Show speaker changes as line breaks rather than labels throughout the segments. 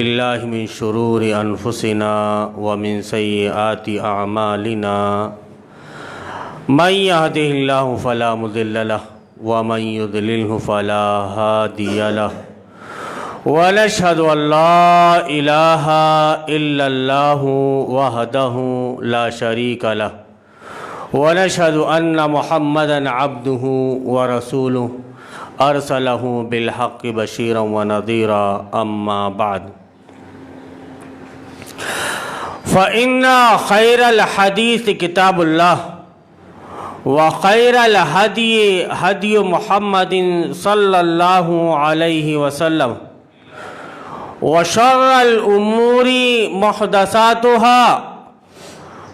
بالله من شرور أنفسنا ومن سيئات أعمالنا من يهده الله فلا مضل له ومن يضلله فلا هادي له ونشهد أن لا إله إلا الله وحده لا شريك له ونشهد أن محمدًا عبده ورسوله أرسله بالحق بشيرا ونذيرا أما بعد فإن خير الحديث كتاب الله وخير الهدي هدي محمد صلى الله عليه وسلم وشر الأمور محدثاتها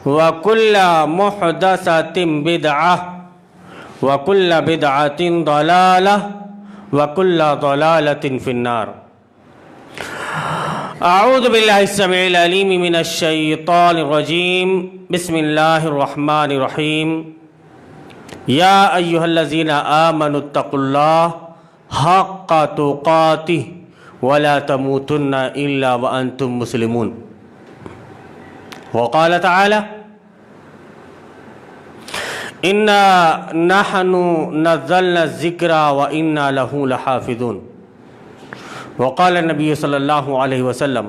وكل محدثة بدعة وكل بدعة ضلالة وكل ضلالة في النار أعوذ بالله السميع العليم من الشيطان الرجيم بسم الله الرحمن الرحيم يا أيها الذين آمنوا اتقوا الله حق تقاته ولا تموتن إلا وأنتم مسلمون وقال تعالى إنا نحن نزلنا الذكر وإنا له لحافظون وقال النبي صلى الله عليه وسلم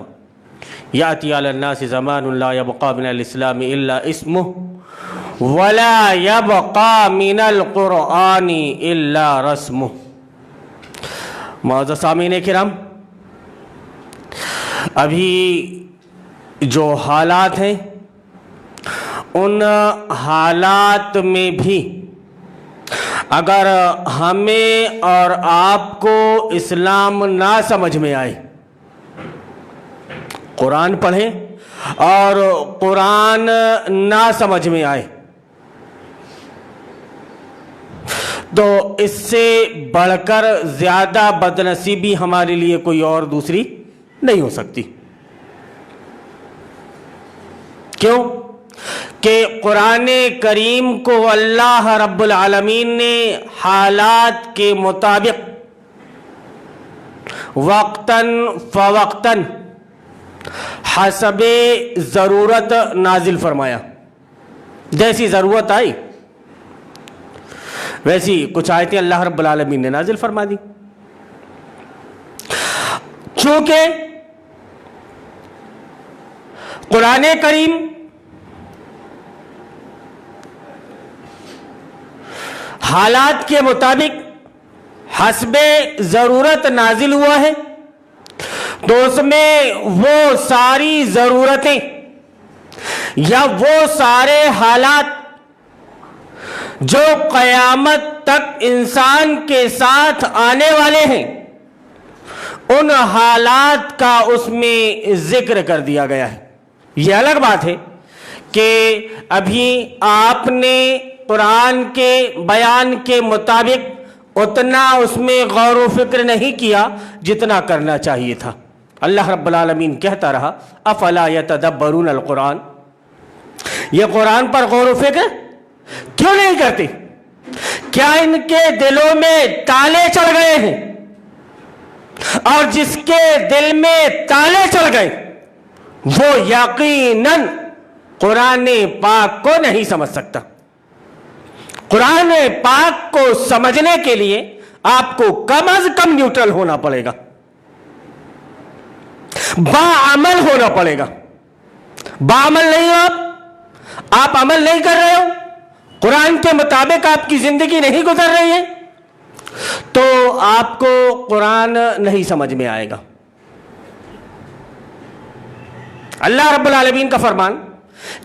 يأتي على الناس زمان لا يبقى من الإسلام إلا اسمه ولا يبقى من القرآن إلا رسمه معزز سامعین کرام، ابھی جو حالات ہیں ان حالات میں بھی اگر ہمیں اور آپ کو اسلام نہ سمجھ میں آئے، قرآن پڑھیں اور قرآن نہ سمجھ میں آئے، تو اس سے بڑھ کر زیادہ بدنصیبی ہمارے لیے کوئی اور دوسری نہیں ہو سکتی۔ کیوں کہ قرآن کریم کو اللہ رب العالمین نے حالات کے مطابق وقتاً فوقتاً حسب ضرورت نازل فرمایا۔ جیسی ضرورت آئی ویسی کچھ آیتیں اللہ رب العالمین نے نازل فرما دی۔ چونکہ قرآن کریم حالات کے مطابق حسب ضرورت نازل ہوا ہے، تو اس میں وہ ساری ضرورتیں یا وہ سارے حالات جو قیامت تک انسان کے ساتھ آنے والے ہیں، ان حالات کا اس میں ذکر کر دیا گیا ہے۔ یہ الگ بات ہے کہ ابھی آپ نے قرآن کے بیان کے مطابق اتنا اس میں غور و فکر نہیں کیا جتنا کرنا چاہیے تھا۔ اللہ رب العالمین کہتا رہا افلا یتدبرون القرآن، یہ قرآن پر غور و فکر کیوں نہیں کرتے؟ کیا ان کے دلوں میں تالے چڑھ گئے ہیں؟ اور جس کے دل میں تالے چڑھ گئے وہ یقیناً قرآن پاک کو نہیں سمجھ سکتا۔ قرآن پاک کو سمجھنے کے لیے آپ کو کم از کم نیوٹرل ہونا پڑے گا، باعمل ہونا پڑے گا۔ باعمل نہیں ہو، آپ عمل نہیں کر رہے ہو، قرآن کے مطابق آپ کی زندگی نہیں گزر رہی ہے، تو آپ کو قرآن نہیں سمجھ میں آئے گا۔ اللہ رب العالمین کا فرمان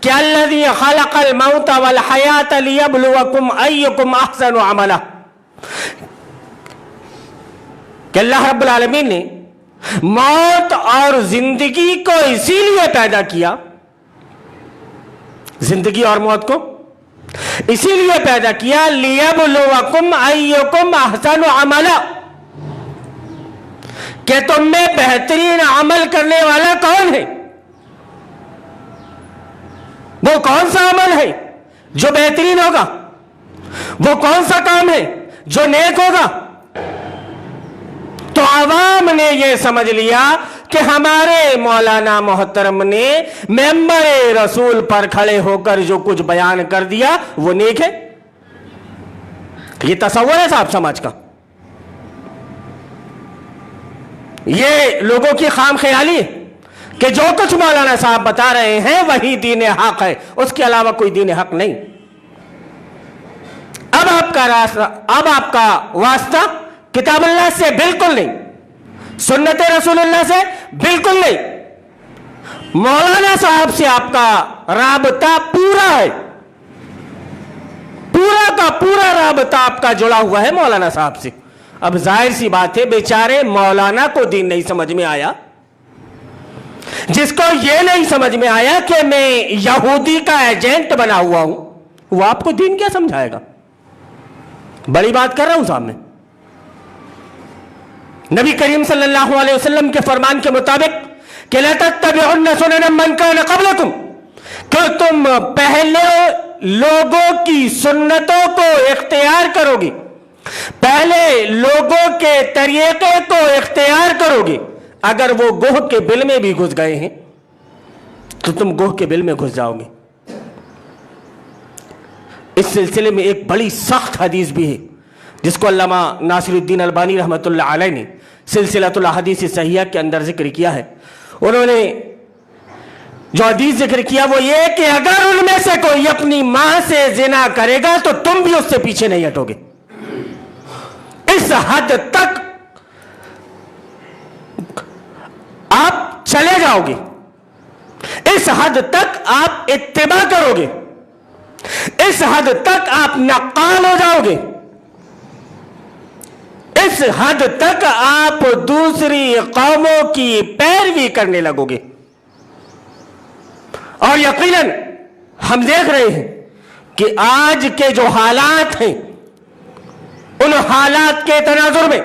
کہ الذی خلق الموت والحیات لیبلوکم ایکم احسن عملا، کہ اللہ رب العالمین نے موت اور زندگی کو اسی لیے پیدا کیا، زندگی اور موت کو اسی لیے پیدا کیا لیبلوکم ایکم احسن عملا، کہ تم میں بہترین عمل کرنے والا کون ہے؟ وہ کون سا عمل ہے جو بہترین ہوگا؟ وہ کون سا کام ہے جو نیک ہوگا؟ تو عوام نے یہ سمجھ لیا کہ ہمارے مولانا محترم نے ممبر رسول پر کھڑے ہو کر جو کچھ بیان کر دیا وہ نیک ہے؟ یہ تصور ہے صاحب سماج کا؟ یہ لوگوں کی خام خیالی ہے کہ جو کچھ مولانا صاحب بتا رہے ہیں وہی دین حق ہے، اس کے علاوہ کوئی دین حق نہیں۔ اب آپ کا واسطہ کتاب اللہ سے بالکل نہیں، سنت رسول اللہ سے بالکل نہیں، مولانا صاحب سے آپ کا رابطہ پورا ہے، پورا کا پورا رابطہ آپ کا جڑا ہوا ہے مولانا صاحب سے۔ اب ظاہر سی بات ہے بیچارے مولانا کو دین نہیں سمجھ میں آیا، جس کو یہ نہیں سمجھ میں آیا کہ میں یہودی کا ایجنٹ بنا ہوا ہوں، وہ آپ کو دین کیا سمجھائے گا؟ بڑی بات کر رہا ہوں سامنے۔ نبی کریم صلی اللہ علیہ وسلم کے فرمان کے مطابق کہ لَا تَتَّبِعُنَّ سُنَنَ مَنْ كَانَ قَبْلَكُمْ، کہ تم پہلے لوگوں کی سنتوں کو اختیار کرو گے، پہلے لوگوں کے طریقے کو اختیار کرو گے، اگر وہ گوہ کے بل میں بھی گھس گئے ہیں تو تم گوہ کے بل میں گھس جاؤ گے۔ اس سلسلے میں ایک بڑی سخت حدیث بھی ہے جس کو علامہ ناصر الدین البانی رحمۃ اللہ علیہ نے سلسلۃ الاحادیث صحیحہ کے اندر ذکر کیا ہے۔ انہوں نے جو حدیث ذکر کیا وہ یہ کہ اگر ان میں سے کوئی اپنی ماں سے زنا کرے گا تو تم بھی اس سے پیچھے نہیں ہٹو گے۔ اس حد تک آپ چلے جاؤ گے، اس حد تک آپ اتباع کرو گے، اس حد تک آپ نقال ہو جاؤ گے، اس حد تک آپ دوسری قوموں کی پیروی کرنے لگو گے۔ اور یقیناً ہم دیکھ رہے ہیں کہ آج کے جو حالات ہیں ان حالات کے تناظر میں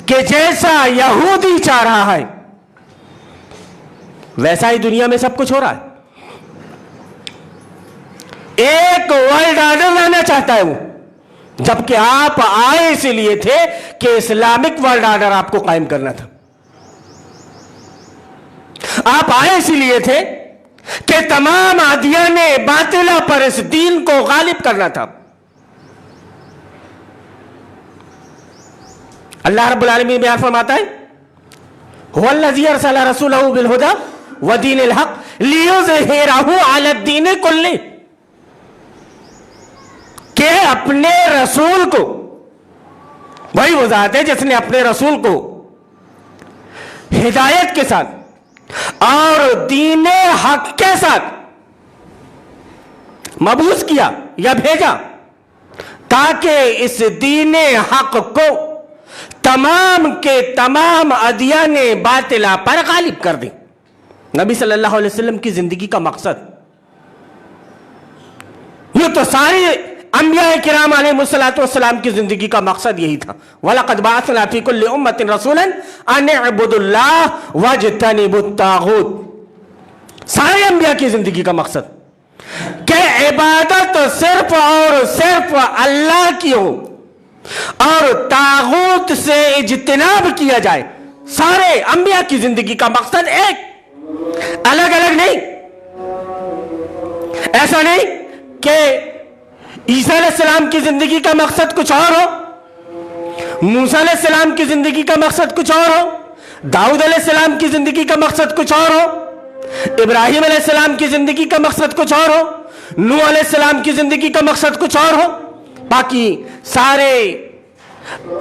کہ جیسا یہودی چاہ رہا ہے ویسا ہی دنیا میں سب کچھ ہو رہا ہے۔ ایک ورلڈ آرڈر لانا چاہتا ہے وہ، جبکہ آپ آئے اس لیے تھے کہ اسلامک ورلڈ آرڈر آپ کو قائم کرنا تھا۔ آپ آئے اس لیے تھے کہ تمام ادیان باطلہ پر اس دین کو غالب کرنا تھا۔ اللہ رب العالمین بیان فرماتا ہے هو الذی ارسل رسولہ بالہدی ودین الحق لیظہرہ علی الدین کلہ، کہ اپنے رسول کو، وہی وہ ذات ہے جس نے اپنے رسول کو ہدایت کے ساتھ اور دین حق کے ساتھ مبعوث کیا یا بھیجا تاکہ اس دین حق کو تمام کے تمام ادیان باطلہ پر غالب کر دیں۔ نبی صلی اللہ علیہ وسلم کی زندگی کا مقصد یہ تو سارے انبیاء کرام علیہ السلام کی زندگی کا مقصد یہی تھا۔ وَلَقَدْ بَعَثْنَا فِي كُلِّ أُمَّةٍ رَسُولًا أَنِ اعْبُدُوا اللَّهَ وَاجْتَنِبُوا الطَّاغُوتَ، سارے انبیاء کی زندگی کا مقصد کہ عبادت صرف اور صرف اللہ کی ہو اور طاغوت سے اجتناب کیا جائے۔ سارے انبیاء کی زندگی کا مقصد ایک، الگ الگ نہیں۔ ایسا نہیں کہ عیسیٰ علیہ السلام کی زندگی کا مقصد کچھ اور ہو، موسیٰ علیہ السلام کی زندگی کا مقصد کچھ اور ہو، داؤد علیہ السلام کی زندگی کا مقصد کچھ اور ہو، ابراہیم علیہ السلام کی زندگی کا مقصد کچھ اور ہو، نوح علیہ السلام کی زندگی کا مقصد کچھ اور ہو۔ باقی سارے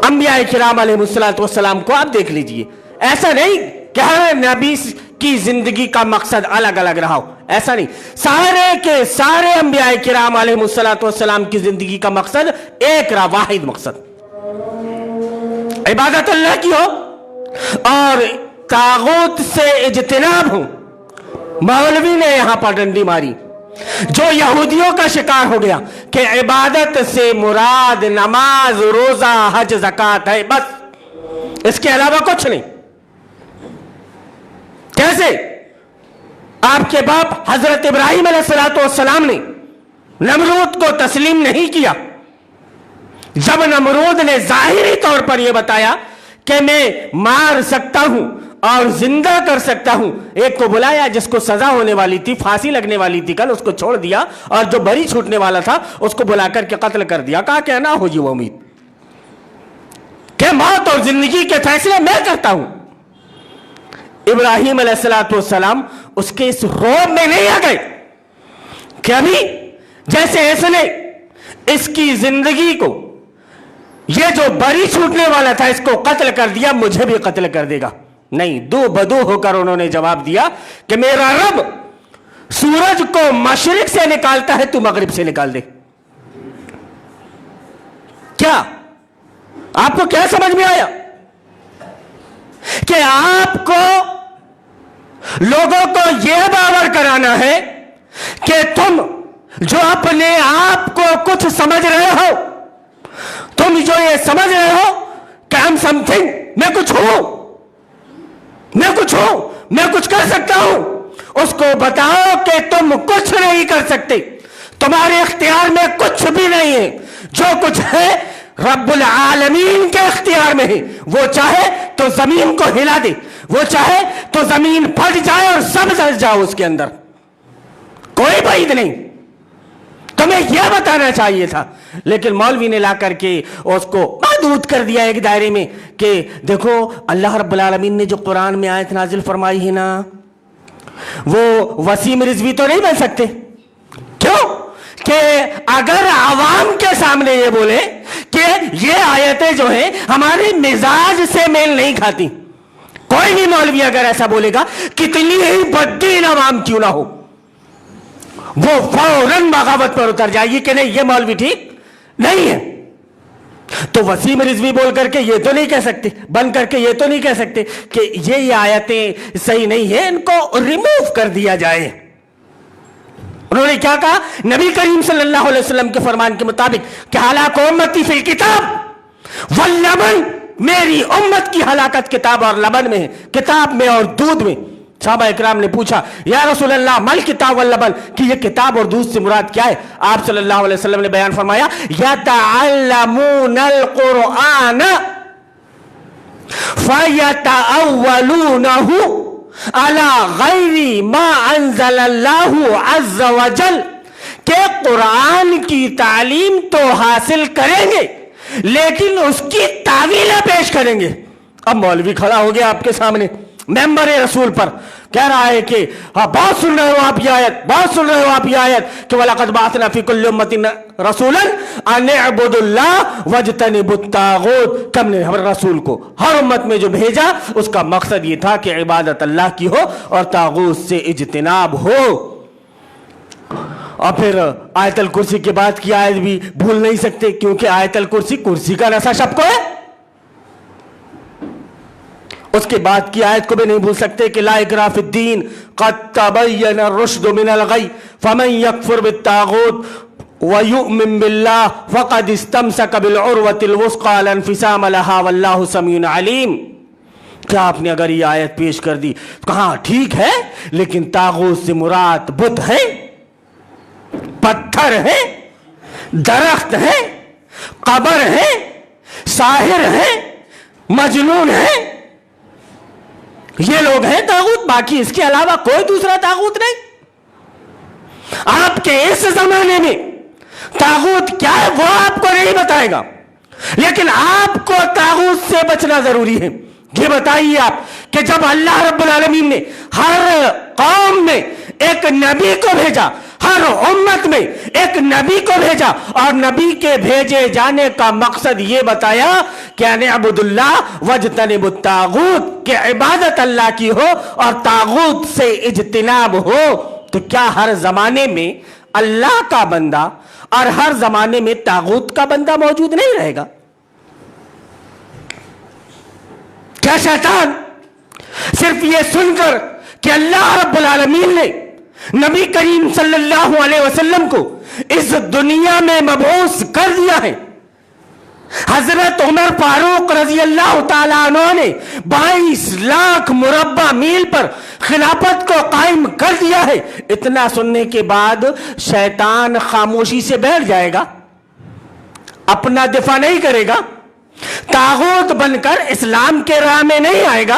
انبیاء کرام علیہ السلام کو آپ دیکھ لیجئے، ایسا نہیں کہ ہر نبی کی زندگی کا مقصد الگ الگ رہا ہو، ایسا نہیں، سارے کے سارے انبیاء کرام علیہ السلام کی زندگی کا مقصد ایک رہا، واحد مقصد، عبادت اللہ کی ہو اور طاغوت سے اجتناب ہو۔ مولوی نے یہاں پر ڈنڈی ماری جو یہودیوں کا شکار ہو گیا کہ عبادت سے مراد نماز، روزہ، حج، زکوٰۃ ہے، بس اس کے علاوہ کچھ نہیں۔ کیسے؟ آپ کے باپ حضرت ابراہیم علیہ السلام نے نمرود کو تسلیم نہیں کیا۔ جب نمرود نے ظاہری طور پر یہ بتایا کہ میں مار سکتا ہوں اور زندہ کر سکتا ہوں. ایک کو بلایا جس کو سزا ہونے والی تھی, پھانسی لگنے والی تھی کل, اس کو چھوڑ دیا, اور جو بری چھوٹنے والا تھا اس کو بلا کر کے قتل کر دیا. کہا کہ نہ ہو جی وہ امید کہ موت اور زندگی کے فیصلے میں کرتا ہوں. ابراہیم علیہ السلام اس کے اس روب میں نہیں آ گئے کہ ابھی جیسے اس نے اس کی زندگی کو, یہ جو بری چھوٹنے والا تھا اس کو قتل کر دیا, مجھے بھی قتل کر دے گا. نہیں, دو بدو ہو کر انہوں نے جواب دیا کہ میرا رب سورج کو مشرق سے نکالتا ہے, تو مغرب سے نکال دے. کیا آپ کو کیا سمجھ میں آیا کہ آپ کو لوگوں کو یہ باور کرانا ہے کہ تم جو اپنے آپ کو کچھ سمجھ رہے ہو, تم جو یہ سمجھ رہے ہو کہ I'm something, میں کچھ ہوں, میں کچھ ہوں, میں کچھ کر سکتا ہوں, اس کو بتاؤ کہ تم کچھ نہیں کر سکتے, تمہارے اختیار میں کچھ بھی نہیں ہے. جو کچھ ہے رب العالمین کے اختیار میں ہے. وہ چاہے تو زمین کو ہلا دے, وہ چاہے تو زمین پھٹ جائے اور سب جل جاؤ اس کے اندر, کوئی بعید نہیں. تمہیں یہ بتانا چاہیے تھا, لیکن مولوی نے لا کر کے اس کو محدود کر دیا ایک دائرے میں کہ دیکھو اللہ رب العالمین نے جو قرآن میں آیت نازل فرمائی ہے نا, وہ وسیم رضوی تو نہیں بن سکتے. کیوں کہ اگر عوام کے سامنے یہ بولے کہ یہ آیتیں جو ہیں ہمارے مزاج سے میل نہیں کھاتی, کوئی بھی مولوی اگر ایسا بولے گا کتنی ہی بددین عوام کیوں نہ ہو, وہ فوراً بغاوت پر اتر جائے گی کہ نہیں یہ مولوی ٹھیک نہیں ہے. تو وسیم رضوی بول کر کے یہ تو نہیں کہہ سکتے, بن کر کے یہ تو نہیں کہہ سکتے کہ یہ آیتیں صحیح نہیں ہیں, ان کو ریموو کر دیا جائے. انہوں نے کیا کہا, نبی کریم صلی اللہ علیہ وسلم کے فرمان کے مطابق کہ ہلاک امتی فی الکتاب واللبن, میری امت کی ہلاکت کتاب اور لبن میں ہے, کتاب میں اور دودھ میں. صحابہ اکرام نے پوچھا یا رسول اللہ مل کتاب واللبن, کہ یہ کتاب اور دودھ سے مراد کیا ہے؟ آپ صلی اللہ علیہ وسلم نے بیان فرمایا یتعلمون القرآن فیتأولونہ علی غیر ما انزل اللہ عز وجل, کہ قرآن کی تعلیم تو حاصل کریں گے لیکن اس کی تعویلیں پیش کریں گے. اب مولوی کھڑا ہو گیا آپ کے سامنے ممبر رسول پر, کہہ رہا ہے کہ بہت سن رہے ہو آپ یہ آیت, بہت سن رہے ہو آپ یہ آیت کہ وَلَقَدْ بَعَثْنَا فِي كُلِّ أُمَّةٍ رَسُولًا أَنِ اعْبُدُوا اللَّهَ وَاجْتَنِبُوا الطَّاغُوتَ, کہ ہم نے ہر رسول کو ہر امت میں جو بھیجا اس کا مقصد یہ تھا کہ عبادت اللہ کی ہو اور طاغوت سے اجتناب ہو. اور پھر آیت الکرسی کے بعد کی آیت بھی بھول نہیں سکتے, کیونکہ آیت الکرسی کرسی کا نسا شب کو ہے. اس کے بعد کی آیت کو بھی نہیں بھول سکتے کہ لا اکراہ فی الدین قد تبین الرشد من الغی فمن یکفر بالطاغوت ویؤمن باللہ فقد استمسک بالعروۃ الوثقی لا انفصام لہا واللہ سمیع علیم. کیا آپ نے اگر یہ آیت پیش کر دی, کہاں ٹھیک ہے, لیکن طاغوت سے مراد بت ہے, پتھر ہے, درخت ہے, قبر ہے, ساحر ہے, مجنون ہے, یہ لوگ ہیں طاغوت, باقی اس کے علاوہ کوئی دوسرا طاغوت نہیں. آپ کے اس زمانے میں طاغوت کیا ہے وہ آپ کو نہیں بتائے گا, لیکن آپ کو طاغوت سے بچنا ضروری ہے. یہ بتائیے آپ کہ جب اللہ رب العالمین نے ہر قوم میں ایک نبی کو بھیجا, ہر امت میں ایک نبی کو بھیجا, اور نبی کے بھیجے جانے کا مقصد یہ بتایا کہ ان اعبدوا اللہ واجتنبوا الطاغوت, کہ عبادت اللہ کی ہو اور طاغوت سے اجتناب ہو. تو کیا ہر زمانے میں اللہ کا بندہ اور ہر زمانے میں طاغوت کا بندہ موجود نہیں رہے گا؟ کیا شیطان صرف یہ سن کر کہ اللہ رب العالمین نے نبی کریم صلی اللہ علیہ وسلم کو اس دنیا میں مبعوث کر دیا ہے, حضرت عمر فاروق رضی اللہ تعالیٰ عنہ نے 22 لاکھ مربع میل پر خلافت کو قائم کر دیا ہے, اتنا سننے کے بعد شیطان خاموشی سے بیٹھ جائے گا, اپنا دفاع نہیں کرے گا, طاغوت بن کر اسلام کے راہ میں نہیں آئے گا؟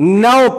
9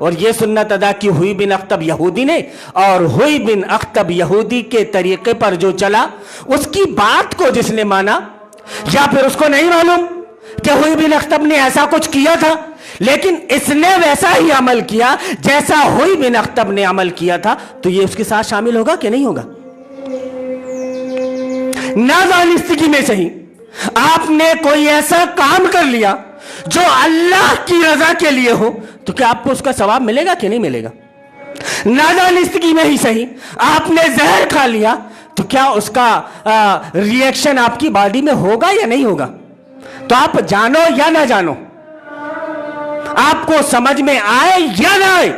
اور یہ سنت ادا کی ہوئی بن اخطب یہودی نے، اور ہوئی بن اخطب یہودی کے طریقے پر جو چلا، اس کی بات کو جس نے مانا، یا پھر اس کو نہیں معلوم کہ ہوئی بن اخطب نے ایسا کچھ کیا تھا، لیکن اس نے ویسا ہی عمل کیا جیسا ہوئی بن اخطب نے عمل کیا تھا، تو یہ اس کے ساتھ شامل ہوگا کہ نہیں ہوگا؟ نادانستگی میں صحیح آپ نے کوئی ایسا کام کر لیا جو اللہ کی رضا کے لیے ہو، تو کیا آپ کو اس کا ثواب ملے گا کہ نہیں ملے گا؟ نادانستگی میں ہی صحیح آپ نے زہر کھا لیا، تو کیا اس کا ری ایکشن آپ کی باڈی میں ہوگا یا نہیں ہوگا؟ تو آپ جانو یا نہ جانو، آپ کو سمجھ میں آئے یا نہ آئے،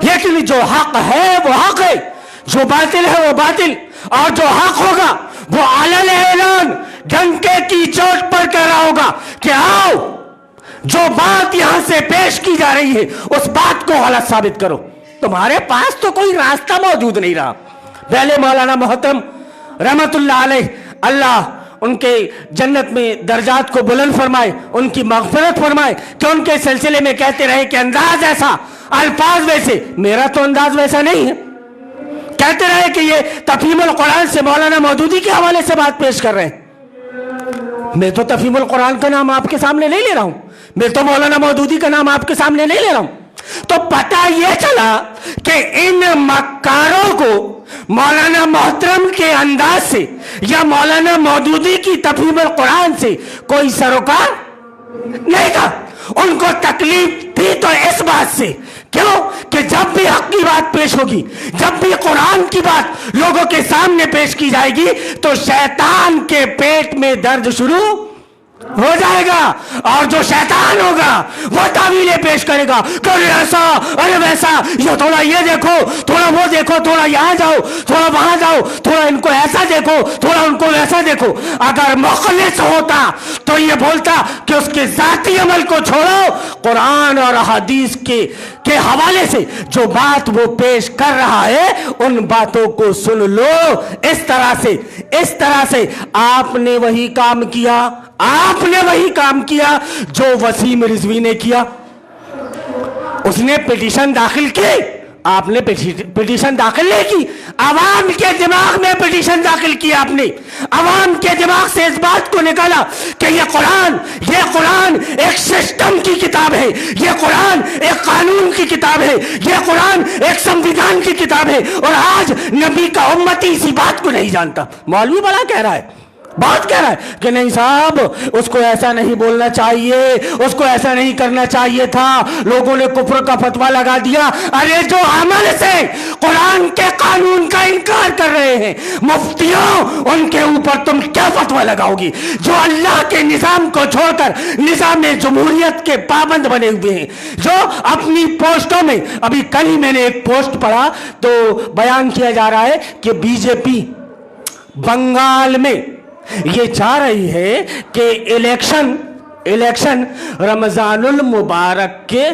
لیکن جو حق ہے وہ حق ہے، جو باطل ہے وہ باطل، اور جو حق ہوگا وہ علن اعلان ڈنکے کی چوٹ پر کہہ رہا ہوگا کہ آؤ، جو بات یہاں سے پیش کی جا رہی ہے اس بات کو غلط ثابت کرو۔ تمہارے پاس تو کوئی راستہ موجود نہیں رہا۔ پہلے مولانا محترم رحمت اللہ علیہ، اللہ ان کے جنت میں درجات کو بلند فرمائے، ان کی مغفرت فرمائے، کہ ان کے سلسلے میں کہتے رہے کہ انداز ایسا، الفاظ ویسے، میرا تو انداز ویسا نہیں ہے۔ کہتے رہے کہ یہ تفہیم القرآن سے مولانا مودودی کے حوالے سے بات پیش کر رہے ہیں۔ میں تو تفہیم القرآن کا نام آپ کے سامنے نہیں لے رہا ہوں، میں تو مولانا مودودی کا نام آپ کے سامنے نہیں لے رہا ہوں۔ تو پتہ یہ چلا کہ ان مکاروں کو مولانا محترم کے انداز سے یا مولانا مودودی کی تفہیم القرآن سے کوئی سروکار نہیں تھا۔ ان کو تکلیف تھی تو اس بات سے، کیوں کہ جب بھی حق کی بات پیش ہوگی، جب بھی قرآن کی بات لوگوں کے سامنے پیش کی جائے گی، تو شیطان کے پیٹ میں درد شروع ہو جائے گا، اور جو شیطان ہوگا وہ تعویلیں پیش کرے گا کہ ایسا، ارے ویسا، یہ تھوڑا یہ دیکھو، تھوڑا وہ دیکھو، تھوڑا یہاں جاؤ، تھوڑا وہاں جاؤ، تھوڑا ان کو ایسا دیکھو، تھوڑا ان کو ویسا دیکھو۔ اگر مخلص ہوتا تو یہ بولتا کہ اس کے ذاتی عمل کو چھوڑو، قرآن اور حدیث کے حوالے سے جو بات وہ پیش کر رہا ہے ان باتوں کو سن لو۔ اس طرح سے آپ نے وہی کام کیا، آپ نے وہی کام کیا جو وسیم رضوی نے کیا۔ اس نے پٹیشن داخل کی، آپ نے پٹیشن داخل نہیں کی، عوام کے دماغ میں پٹیشن داخل کی آپ نے، عوام کے دماغ سے اس بات کو نکالا کہ یہ قرآن ایک سسٹم کی کتاب ہے، یہ قرآن ایک قانون کی کتاب ہے، یہ قرآن ایک سمویدھان کی کتاب ہے، اور آج نبی کا امتی اسی بات کو نہیں جانتا۔ مولوی بڑا کہہ رہا ہے، بات کہہ رہا ہے کہ نہیں صاحب، اس کو ایسا نہیں بولنا چاہیے، اس کو ایسا نہیں کرنا چاہیے تھا، لوگوں نے کفر کا فتویٰ لگا دیا۔ ارے جو عمل سے قرآن کے قانون کا انکار کر رہے ہیں مفتیوں، ان کے اوپر تم کیا فتویٰ لگاؤ گی؟ جو اللہ کے نظام کو چھوڑ کر نظام جمہوریت کے پابند بنے ہوئے ہیں، جو اپنی پوسٹوں میں، ابھی کل ہی میں نے ایک پوسٹ پڑھا تو بیان کیا جا رہا ہے کہ بی جے پی بنگال میں یہ چاہ رہی ہے کہ الیکشن رمضان المبارک کے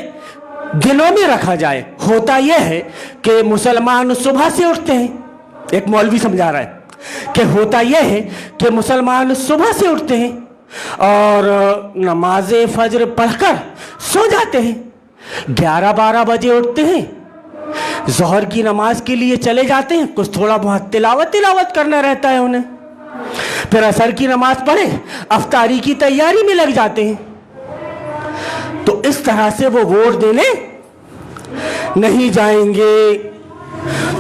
دنوں میں رکھا جائے۔ ہوتا یہ ہے کہ مسلمان صبح سے اٹھتے ہیں، ایک مولوی سمجھا رہا ہے کہ ہوتا یہ ہے کہ مسلمان صبح سے اٹھتے ہیں اور نماز فجر پڑھ کر سو جاتے ہیں، 11-12 بجے اٹھتے ہیں، ظہر کی نماز کے لیے چلے جاتے ہیں، کچھ تھوڑا بہت تلاوت کرنا رہتا ہے انہیں، پھر عصر کی نماز پڑھے افطاری کی تیاری میں لگ جاتے ہیں۔ تو اس طرح سے وہ ووٹ دینے نہیں جائیں گے۔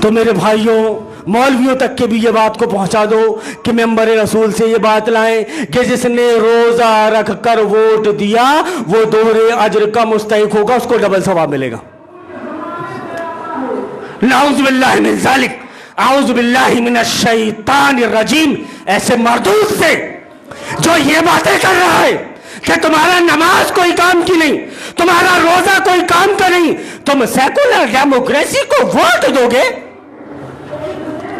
تو میرے بھائیوں، مولویوں تک کے بھی یہ بات کو پہنچا دو کہ ممبر رسول سے یہ بات لائیں کہ جس نے روزہ رکھ کر ووٹ دیا وہ دوہرے اجر کا مستحق ہوگا، اس کو ڈبل ثواب ملے گا۔ نعوذ باللہ من ذالک، اعوذ باللہ من الشیطان الرجیم۔ ایسے مردود سے جو یہ باتیں کر رہا ہے کہ تمہارا نماز کوئی کام کی نہیں، تمہارا روزہ کوئی کام کا نہیں، تم سیکولر ڈیموکریسی کو ووٹ دو گے،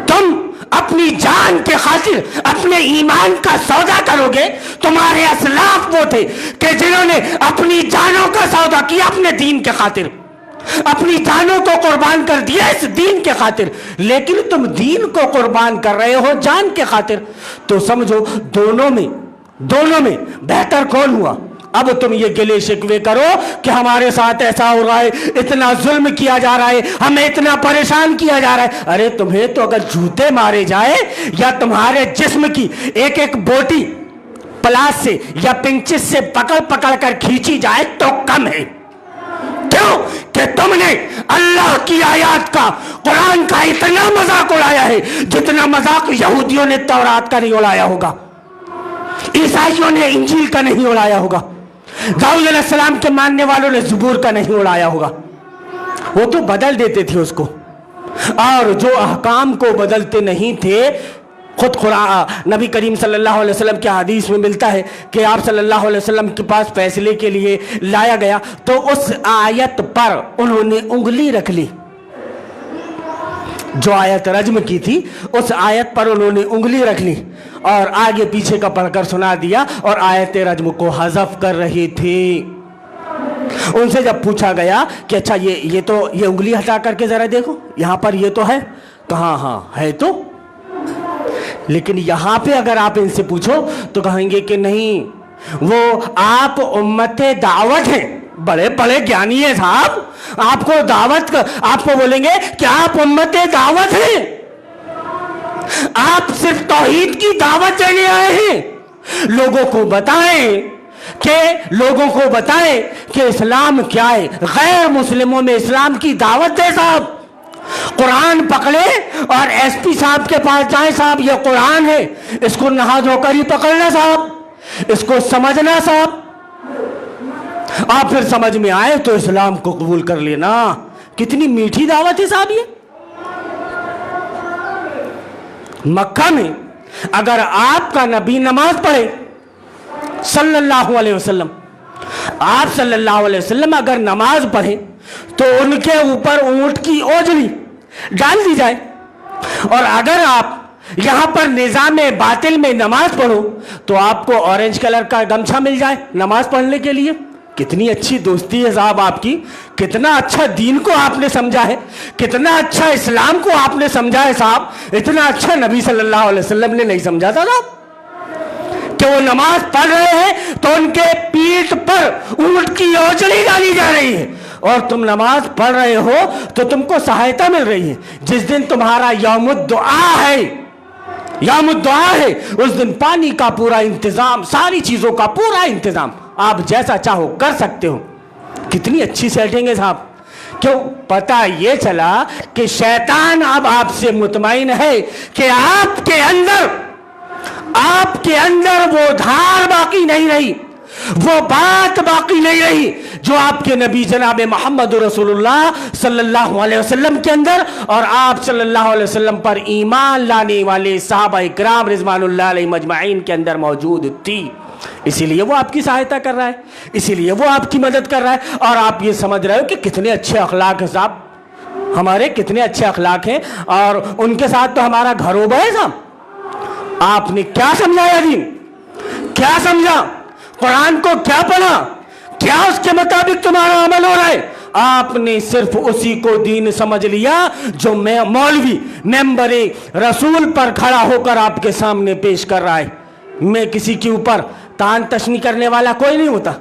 تم اپنی جان کے خاطر اپنے ایمان کا سودا کرو گے۔ تمہارے اسلاف وہ تھے کہ جنہوں نے اپنی جانوں کا سودا کیا اپنے دین کے خاطر، اپنی جانوں کو قربان کر دیا اس دین کے خاطر، لیکن تم دین کو قربان کر رہے ہو جان کے خاطر۔ تو سمجھو دونوں میں بہتر کون ہوا؟ اب تم یہ گلے شکوے کرو کہ ہمارے ساتھ ایسا ہو رہا ہے، اتنا ظلم کیا جا رہا ہے، ہمیں اتنا پریشان کیا جا رہا ہے. ارے تمہیں تو اگر جوتے مارے جائے یا تمہارے جسم کی ایک ایک بوٹی پلاس سے یا پنچس سے پکڑ پکڑ کر کھینچی جائے تو کم ہے. کیوں کہ تم نے اللہ کی آیات کا، قرآن کا اتنا مذاق اڑایا ہے جتنا مذاق یہودیوں نے تورات کا نہیں اڑایا ہوگا، عیسائیوں نے انجیل کا نہیں اڑایا ہوگا، داؤد علیہ السلام کے ماننے والوں نے زبور کا نہیں اڑایا ہوگا. وہ تو بدل دیتے تھے اس کو، اور جو احکام کو بدلتے نہیں تھے، خود قرآن نبی کریم صلی اللہ علیہ وسلم کے حدیث میں ملتا ہے کہ آپ صلی اللہ علیہ وسلم کے پاس فیصلے کے لیے لایا گیا تو اس آیت پر انہوں نے انگلی رکھ لی. جو آیت رجم کی تھی اس آیت پر انہوں نے انگلی رکھ لی اور آگے پیچھے کا پڑھ کر سنا دیا اور آیت رجم کو حذف کر رہی تھی. ان سے جب پوچھا گیا کہ اچھا یہ تو یہ انگلی ہٹا کر کے ذرا دیکھو، یہاں پر یہ تو ہے، کہاں ہاں ہے تو، لیکن یہاں پہ اگر آپ ان سے پوچھو تو کہیں گے کہ نہیں، وہ آپ امت دعوت ہیں، بڑے بڑے گیانی ہیں صاحب، آپ کو دعوت آپ کو بولیں گے کہ آپ امت دعوت ہیں، آپ صرف توحید کی دعوت دینے آئے ہیں. لوگوں کو بتائیں کہ اسلام کیا ہے، غیر مسلموں میں اسلام کی دعوت دے صاحب. قرآن پکڑے اور ایس پی صاحب کے پاس جائیں، صاحب یہ قرآن ہے، اس کو نہا دھو کر ہی پکڑنا صاحب، اس کو سمجھنا صاحب، آپ پھر سمجھ میں آئے تو اسلام کو قبول کر لینا. کتنی میٹھی دعوت ہے صاحب. یہ مکہ میں اگر آپ کا نبی نماز پڑھے صلی اللہ علیہ وسلم، آپ صلی اللہ علیہ وسلم اگر نماز پڑھیں تو ان کے اوپر اونٹ کی اوجڑی ڈال دی جائے، اور اگر آپ یہاں پر نظام باطل میں نماز پڑھو تو آپ کو اورنج کلر کا گمچھا مل جائے نماز پڑھنے کے لیے. کتنی اچھی دوستی ہے صاحب آپ کی، کتنا اچھا دین کو آپ نے سمجھا ہے، کتنا اچھا اسلام کو آپ نے سمجھا ہے صاحب. اتنا اچھا نبی صلی اللہ علیہ وسلم نے نہیں سمجھا تھا صاحب کہ وہ نماز پڑھ رہے ہیں تو ان کے پیٹھ پر اونٹ کی اوجڑی ڈالی جا رہی ہے، اور تم نماز پڑھ رہے ہو تو تم کو سہایتا مل رہی ہے. جس دن تمہارا یوم الدعا ہے اس دن پانی کا پورا انتظام، ساری چیزوں کا پورا انتظام، آپ جیسا چاہو کر سکتے ہو. کتنی اچھی سیٹنگ ہے صاحب. کیوں؟ پتہ یہ چلا کہ شیطان اب آپ سے مطمئن ہے کہ آپ کے اندر وہ دھار باقی نہیں رہی، وہ بات باقی نہیں رہی جو آپ کے نبی جناب محمد رسول اللہ صلی اللہ علیہ وسلم کے اندر اور آپ صلی اللہ علیہ وسلم پر ایمان لانے والے صحابہ اکرام رضوان اللہ علیہ مجمعین کے اندر موجود تھی. اسی لیے وہ آپ کی سہایتا کر رہا ہے، اسی لیے وہ آپ کی مدد کر رہا ہے. اور آپ یہ سمجھ رہے ہو کہ کتنے اچھے اخلاق ہیں صاحب، ہمارے کتنے اچھے اخلاق ہیں، اور ان کے ساتھ تو ہمارا گھروبہ ہے صاحب. آپ نے کیا سمجھایا دین؟ کیا سمجھا؟ قرآن کو کیا پڑھا؟ کیا اس کے مطابق تمہارا عمل ہو رہا ہے؟ آپ نے صرف اسی کو دین سمجھ لیا جو مولوی ممبر رسول پر کھڑا ہو کر آپ کے سامنے پیش کر رہا ہے. میں کسی کے اوپر تان تشنی کرنے والا کوئی نہیں ہوتا،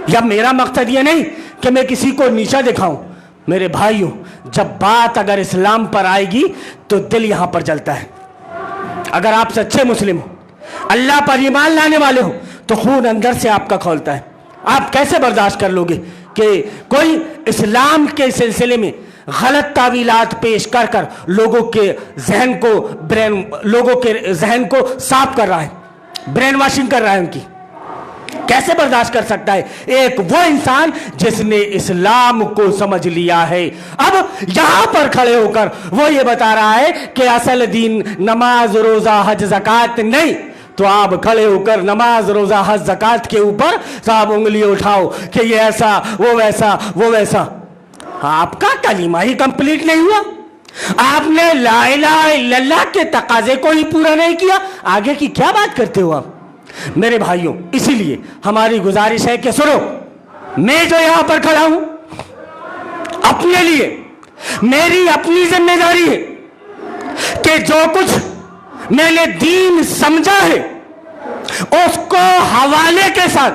یا میرا مقصد یہ نہیں کہ میں کسی کو نیچا دکھاؤں. میرے بھائیوں، جب بات اگر اسلام پر آئے گی تو دل یہاں پر جلتا ہے. اگر آپ سچے مسلم ہو، اللہ پر ایمان لانے والے ہو، تو خون اندر سے آپ کا کھولتا ہے. آپ کیسے برداشت کر لو گے کہ کوئی اسلام کے سلسلے میں غلط تعویلات پیش کر کر لوگوں کے ذہن کو صاف کر رہا ہے، برین واشنگ کر رہا ہے ان کی؟ کیسے برداشت کر سکتا ہے ایک وہ انسان جس نے اسلام کو سمجھ لیا ہے؟ اب یہاں پر کھڑے ہو کر وہ یہ بتا رہا ہے کہ اصل دین نماز روزہ حج زکوٰۃ نہیں، تو آپ کھڑے ہو کر نماز روزہ حج زکوٰۃ کے اوپر صاحب انگلی اٹھاؤ کہ یہ ایسا وہ ویسا. آپ کا کلمہ ہی کمپلیٹ نہیں ہوا، آپ نے لا الہ الا اللہ کے تقاضے کو ہی پورا نہیں کیا، آگے کی کیا بات کرتے ہو آپ؟ میرے بھائیوں، اسی لیے ہماری گزارش ہے کہ سنو، میں جو یہاں پر کھڑا ہوں اپنے لیے میری اپنی ذمہ داری ہے کہ جو کچھ میں نے دین سمجھا ہے اس کو حوالے کے ساتھ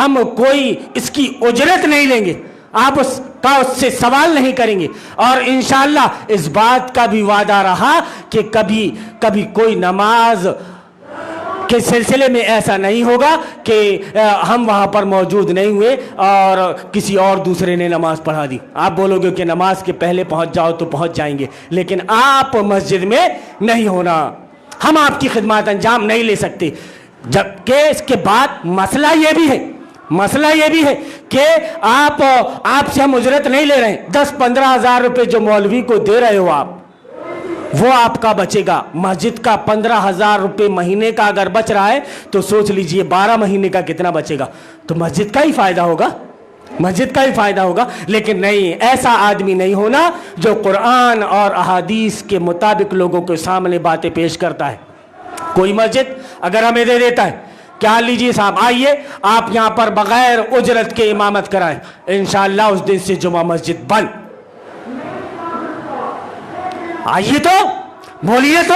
ہم کوئی اس کی اجرت نہیں لیں گے، آپ اس سے سوال نہیں کریں گے، اور انشاءاللہ اس بات کا بھی وعدہ رہا کہ کبھی کوئی نماز کے سلسلے میں ایسا نہیں ہوگا کہ ہم وہاں پر موجود نہیں ہوئے اور کسی اور دوسرے نے نماز پڑھا دی۔ آپ بولو گے کہ نماز کے پہلے پہنچ جاؤ تو پہنچ جائیں گے، لیکن آپ مسجد میں نہیں ہونا، ہم آپ کی خدمات انجام نہیں لے سکتے۔ جبکہ اس کے بعد مسئلہ یہ بھی ہے کہ آپ سے ہم اجرت نہیں لے رہے ہیں، 10-15 ہزار روپے جو مولوی کو دے رہے ہو آپ، وہ آپ کا بچے گا۔ مسجد کا 15,000 روپے مہینے کا اگر بچ رہا ہے تو سوچ لیجئے 12 مہینے کا کتنا بچے گا، تو مسجد کا ہی فائدہ ہوگا۔ لیکن نہیں، ایسا آدمی نہیں ہونا جو قرآن اور احادیث کے مطابق لوگوں کے سامنے باتیں پیش کرتا ہے۔ کوئی مسجد اگر ہمیں دے دیتا ہے، کیا لیجیے صاحب آئیے آپ یہاں پر بغیر اجرت کے امامت کرائیں، انشاءاللہ اس دن سے جمعہ مسجد بند۔ آئیے تو بولیے، تو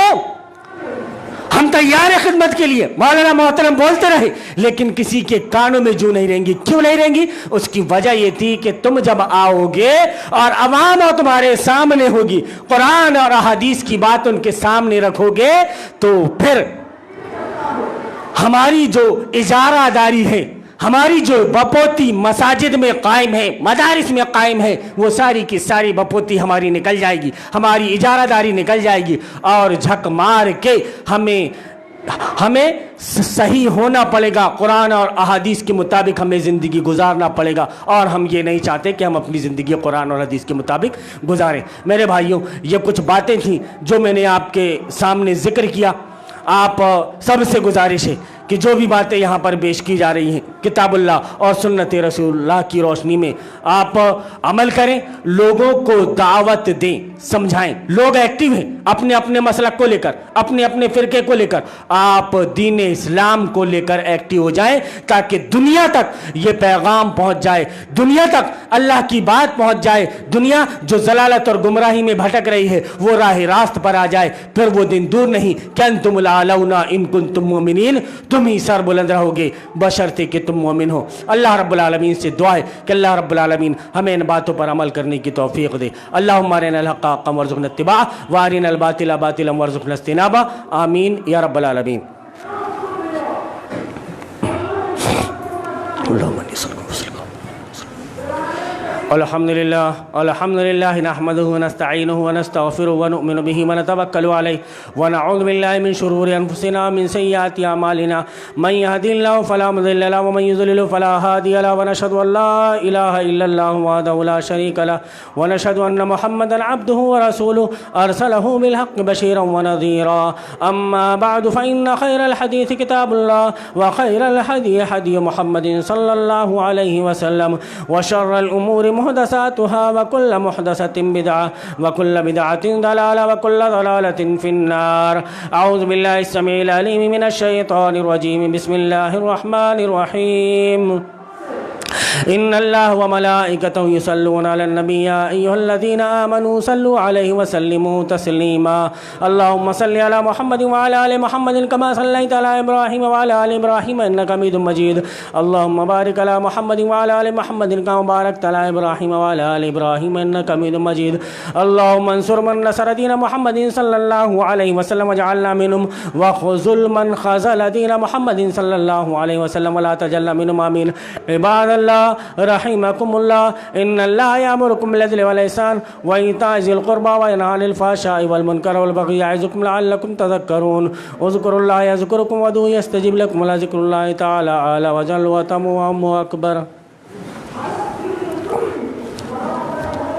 ہم تیار ہیں خدمت کے لیے۔ مولانا محترم بولتے رہے لیکن کسی کے کانوں میں جو نہیں رہیں گی۔ کیوں نہیں رہیں گی؟ اس کی وجہ یہ تھی کہ تم جب آؤ گے اور عوام اور تمہارے سامنے ہوگی، قرآن اور احادیث کی بات ان کے سامنے رکھو گے، تو پھر ہماری جو اجارہ داری ہے، ہماری جو بپوتی مساجد میں قائم ہے، مدارس میں قائم ہے، وہ ساری کی ساری بپوتی ہماری نکل جائے گی، ہماری اجارہ داری نکل جائے گی، اور جھک مار کے ہمیں صحیح ہونا پڑے گا، قرآن اور احادیث کے مطابق ہمیں زندگی گزارنا پڑے گا، اور ہم یہ نہیں چاہتے کہ ہم اپنی زندگی قرآن اور حدیث کے مطابق گزاریں۔ میرے بھائیوں، یہ کچھ باتیں تھیں جو میں نے آپ کے سامنے ذکر کیا۔ آپ سب سے گزارش ہے کہ جو بھی باتیں یہاں پر پیش کی جا رہی ہیں کتاب اللہ اور سنت رسول اللہ کی روشنی میں آپ عمل کریں، لوگوں کو دعوت دیں، سمجھائیں۔ لوگ ایکٹیو ہیں اپنے اپنے مسلک کو لے کر، اپنے اپنے فرقے کو لے کر، آپ دین اسلام کو لے کر ایکٹیو ہو جائیں تاکہ دنیا تک یہ پیغام پہنچ جائے، دنیا تک اللہ کی بات پہنچ جائے، دنیا جو ضلالت اور گمراہی میں بھٹک رہی ہے وہ راہ راست پر آ جائے۔ پھر وہ دن دور نہیں کہ انتم الاعلون ان کنتم مؤمنین، تم ہی سر بلند رہو گے بشرطے کہ تم مومن ہو۔ اللہ رب العالمین سے دعا ہے کہ اللہ رب العالمین ہمیں ان باتوں پر عمل کرنے کی توفیق دے۔ اللہم ارنا الحق حقا وارزقنا اتباعہ وارنا الباطل باطلا وارزقنا اجتنابہ، آمین یا رب العالمین۔ الحمد لله نحمده ونستعينه ونستغفره ونؤمن به ونتوكل عليه ونعوذ بالله من شرور أنفسنا ومن سيئات أعمالنا، من يهد الله فلا مضل له ومن يضلل فلا هادي له، ونشهد أن لا إله إلا الله وحده لا شريك له، ونشهد أن محمدا عبده ورسوله أرسله بالحق بشيرا ونذيرا، أما بعد فإن خير الحديث كتاب الله وخير الهدي هدي محمد صلى الله عليه وسلم، وشر الأمور محدثاتها وكل محدثة بدعة وكل بدعة ضلالة وكل ضلالة في النار۔ أعوذ بالله السميع العليم من الشيطان الرجيم، بسم الله الرحمن الرحيم۔ إن الله وملائكته يصلون على النبي يا أيها الذين آمنوا صلوا عليه وسلموا تسليما، اللهم صل على محمد وعلى آل محمد كما صليت على إبراهيم وعلى آل إبراهيم إنك حميد مجيد، اللهم بارك على محمد وعلى آل محمد كما باركت على إبراهيم وعلى آل إبراهيم إنك حميد مجيد، اللهم انصر من نصر دين محمد صلى الله عليه وسلم واجعلنا منهم، وخذل من خذل دين محمد صلى الله عليه وسلم ولا تجعلنا منهم، آمين۔ عباد اللہ رحمكم الله، إن الله يأمركم بالعدل والإحسان وإيتاء ذي القربى وينهى عن الفحشاء والمنكر والبغي يعظكم لعلكم تذكرون، اذكروا الله يذكركم وادعوه يستجب لكم، ولذكر الله تعالى أعلى وجل وأتم وأكبر۔